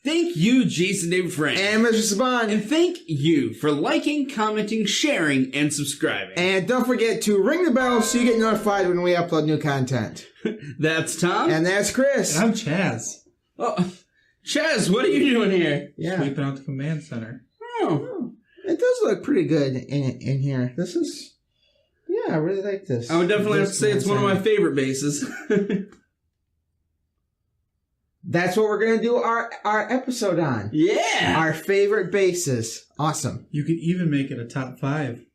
Thank you, Jason David Frank. And Mr. Saban. And thank you for liking, commenting, sharing, and subscribing. And don't forget to ring the bell so you get notified when we upload new content. That's Tom. And that's Chris. And I'm Chaz. Oh, Chaz, what are you doing here? Yeah. Sweeping out the command center. Oh, it does look pretty good in here. This is, yeah, I really like this. I would definitely have to say it's one of my favorite bases. That's what we're going to do our episode on. Yeah. Our favorite bases. Awesome. You could even make it a top 5.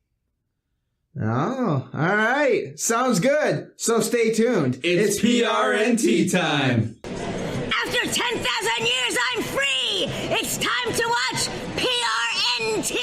Oh, all right. Sounds good. So stay tuned. It's PRNT time. After 10,000 years, I'm free! It's time to watch PRNT!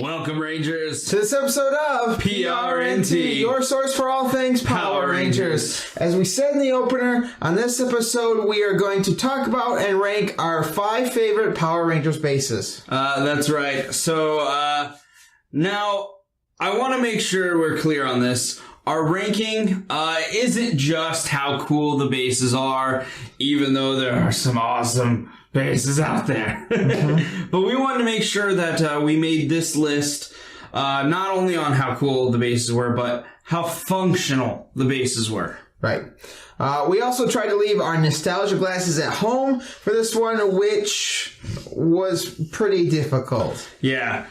Welcome, Rangers, to this episode of PRNT, your source for all things Power Rangers. As we said in the opener, on this episode we are going to talk about and rank our 5 favorite Power Rangers bases. That's right. So, now, I want to make sure we're clear on this. Our ranking isn't just how cool the bases are, even though there are some awesome bases out there. But we wanted to make sure that we made this list not only on how cool the bases were, but how functional the bases were. Right. We also tried to leave our nostalgia glasses at home for this one, which was pretty difficult. Yeah.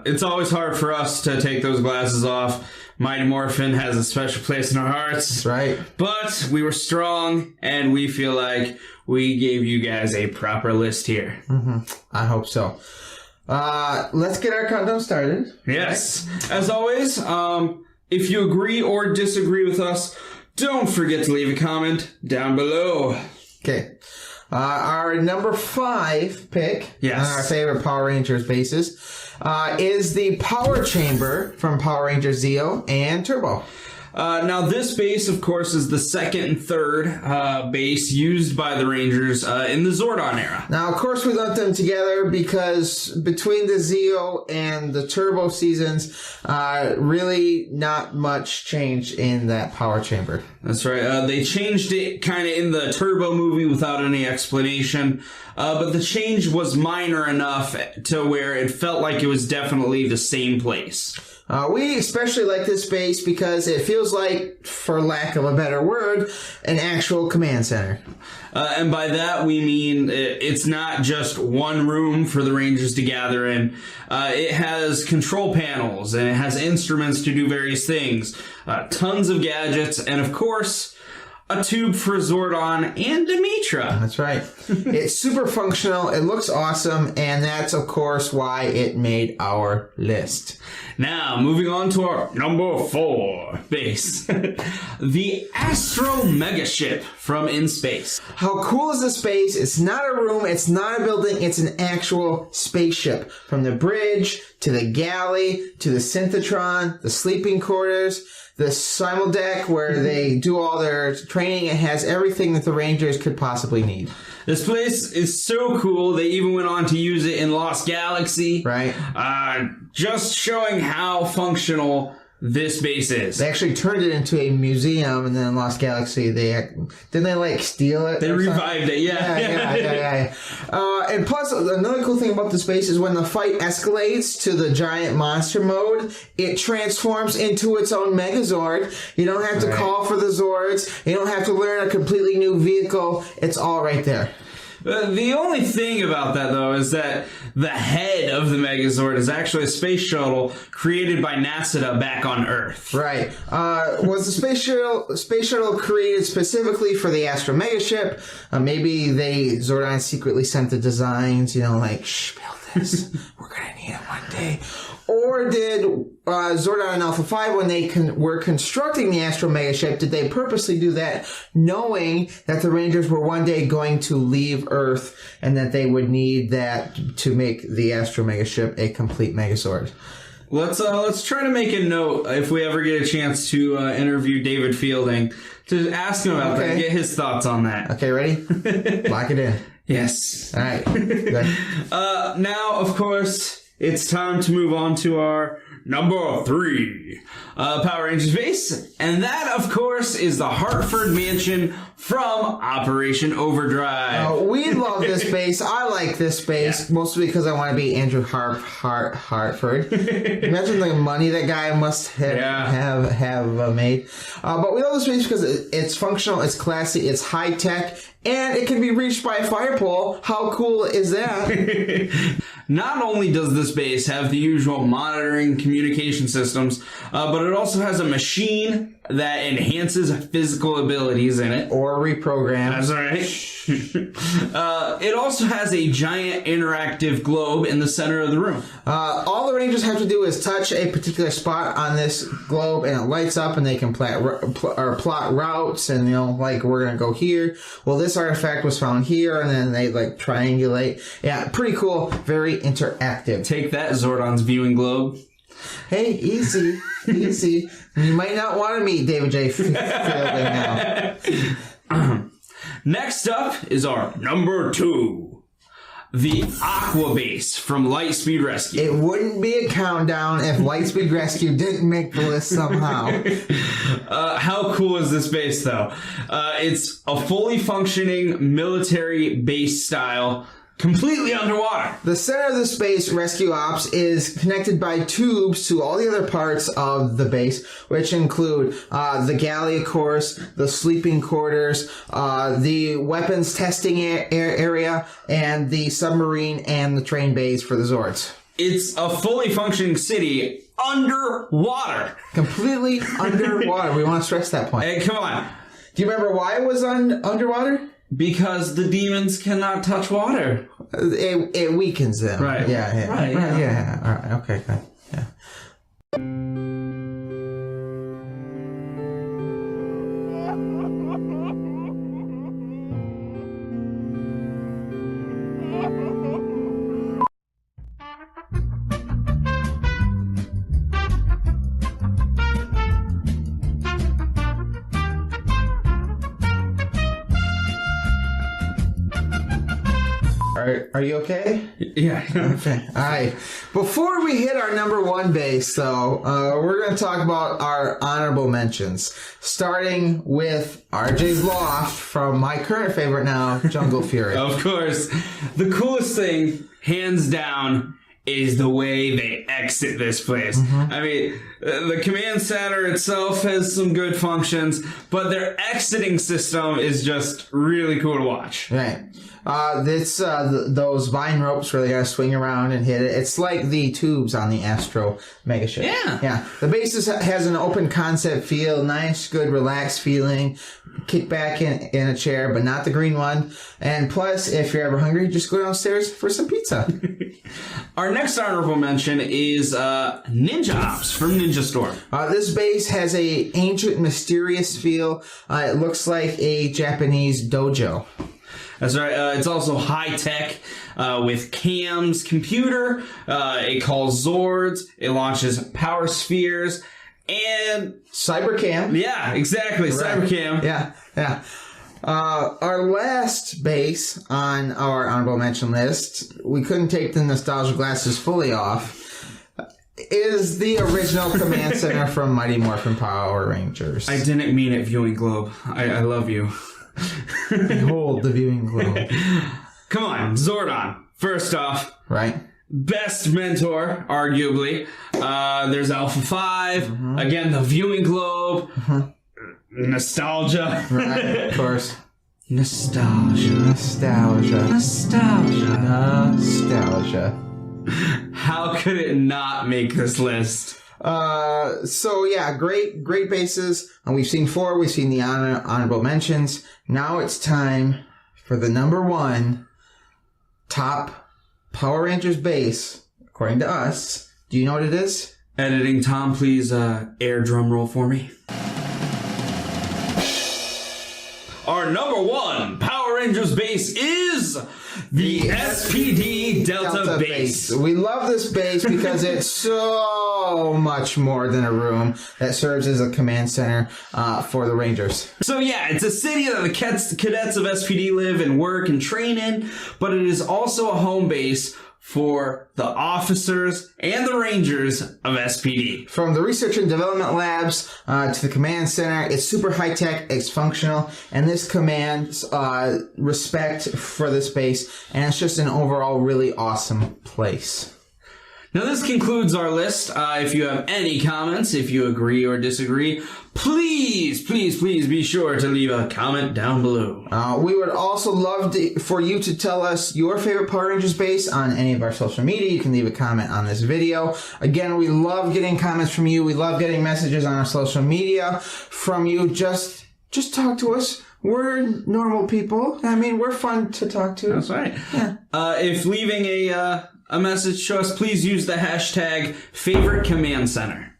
It's always hard for us to take those glasses off. Mighty Morphin has a special place in our hearts. That's right. But we were strong, and we feel like we gave you guys a proper list here. I hope so. Let's get our countdown started. Yes. Right? As always, if you agree or disagree with us, don't forget to leave a comment down below. Okay. Our number 5 pick on our favorite Power Rangers bases is the Power Chamber from Power Rangers Zeo and Turbo. Now, this base, of course, is the second and third base used by the Rangers in the Zordon era. Now, of course, we lumped them together because between the Zeo and the Turbo seasons, really not much change in that Power Chamber. That's right. They changed it kind of in the Turbo movie without any explanation. But the change was minor enough to where it felt like it was definitely the same place. We especially like this base because it feels like, for lack of a better word, an actual command center. And by that we mean it's not just one room for the Rangers to gather in. It has control panels and it has instruments to do various things. Tons of gadgets and, of course, a tube for Zordon and Demetra. That's right. It's super functional, it looks awesome, and that's, of course, why it made our list. Now, moving on to our number 4 base. The Astro Megaship from In Space. How cool is this base? It's not a room, it's not a building, it's an actual spaceship. From the bridge, to the galley, to the synthetron, the sleeping quarters, the simuldeck where they do all their training. It has everything that the Rangers could possibly need. This place is so cool, they even went on to use it in Lost Galaxy. Right. Just showing how functional this base is. They actually turned it into a museum, and then in Lost Galaxy, didn't they like steal it? They revived it, yeah. And plus, another cool thing about this base is when the fight escalates to the giant monster mode, it transforms into its own Megazord. You don't have to call for the Zords. You don't have to learn a completely new vehicle. It's all right there. The only thing about that, though, is that the head of the Megazord is actually a space shuttle created by NASA back on Earth. Right. Was the space shuttle created specifically for the Astro Megaship? Maybe Zordon secretly sent the designs, like, shh, build this. We're going to need it one day. Or did Zordon and Alpha 5, when they were constructing the Astro Megaship, did they purposely do that, knowing that the Rangers were one day going to leave Earth and that they would need that to make the Astro Megaship a complete Megazord? Let's try to make a note if we ever get a chance to interview David Fielding to ask him about that, get his thoughts on that. Okay, ready? Lock it in. Yes. All right. Good. Now, of course, it's time to move on to our number 3 Power Rangers base. And that, of course, is the Hartford Mansion from Operation Overdrive. We love this base. I like this base, mostly because I want to be Andrew Hartford. Imagine the money that guy must have made. But we love this base because it's functional, it's classy, it's high-tech, and it can be reached by a fire pole. How cool is that? Not only does this base have the usual monitoring communication systems, but it also has a machine that enhances physical abilities in it. Or reprograms. That's right. It also has a giant interactive globe in the center of the room. All the Rangers have to do is touch a particular spot on this globe and it lights up and they can plot routes and, like, we're going to go here. Well, this artifact was found here, and then they, like, triangulate. Yeah, pretty cool. Very interactive. Take that, Zordon's viewing globe. Hey, easy. Easy. You might not want to meet David J. Fielding now. Next up is our number 2. The Aqua Base from Lightspeed Rescue. It wouldn't be a countdown if Lightspeed Rescue didn't make the list somehow. How cool is this base, though? It's a fully functioning military base style, completely underwater. The center of the space rescue ops is connected by tubes to all the other parts of the base, which include the galley, of course, the sleeping quarters, the weapons testing area, and the submarine and the train bays for the Zords. It's a fully functioning city underwater. Completely underwater. We want to stress that point. Hey, come on. Do you remember why it was underwater? Because the demons cannot touch water. It weakens them. Right. Yeah. Right, Yeah. All right. Okay. Good. Yeah. Are you okay? Yeah. Okay. All right. Before we hit our number 1 base, though, we're going to talk about our honorable mentions, starting with RJ's Loft from my current favorite now, Jungle Fury. Of course. The coolest thing, hands down, is the way they exit this place. Mm-hmm. I mean, the command center itself has some good functions, but their exiting system is just really cool to watch. Right. Those vine ropes where they gotta swing around and hit it. It's like the tubes on the Astro Megaship. Yeah. Yeah. The base has an open concept feel, nice, good, relaxed feeling. Kick back in a chair, but not the green one. And plus, if you're ever hungry, just go downstairs for some pizza. Our next honorable mention is Ninja Ops from Ninja Storm. This base has a ancient, mysterious feel. It looks like a Japanese dojo. That's right. It's also high-tech with Cam's computer. It calls Zords. It launches power spheres. And Cybercam. Yeah, exactly. Right. Cybercam. Yeah. Our last base on our honorable mention list, we couldn't take the nostalgia glasses fully off, is the original command center from Mighty Morphin Power Rangers. I didn't mean it, viewing globe. I love you. Behold the viewing globe. Come on, Zordon. First off. Right. Best mentor, arguably. There's Alpha 5. Mm-hmm. Again, the viewing globe. Mm-hmm. Nostalgia. Right, of course. Nostalgia. How could it not make this list? So yeah, great bases. And we've seen 4. We've seen the honorable mentions. Now it's time for the number 1 top Power Rangers base, according to us, Do you know what it is? Editing Tom, please air drum roll for me. Our number one Power Rangers base is the SPD Delta base. We love this base because it's so much more than a room that serves as a command center for the Rangers. So yeah, it's a city that the cadets of SPD live and work and train in, but it is also a home base for the officers and the Rangers of SPD. From the research and development labs to the command center, it's super high-tech, it's functional, and this commands respect for the space, and it's just an overall really awesome place. Now this concludes our list. If you have any comments, if you agree or disagree, please be sure to leave a comment down below. We would also love for you to tell us your favorite Power Rangers base on any of our social media. You can leave a comment on this video. Again, we love getting comments from you. We love getting messages on our social media from you. Just talk to us. We're normal people. I mean, we're fun to talk to. That's right. Yeah. If leaving a message to us, please use the hashtag favorite command center.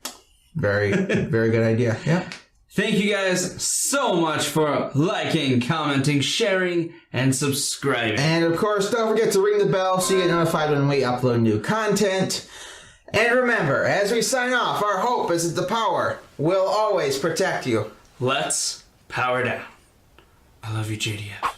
Very good idea. Yeah. Thank you guys so much for liking, commenting, sharing, and subscribing. And of course, don't forget to ring the bell so you get notified when we upload new content. And remember, as we sign off, our hope is that the power will always protect you. Let's power down. I love you, JDF.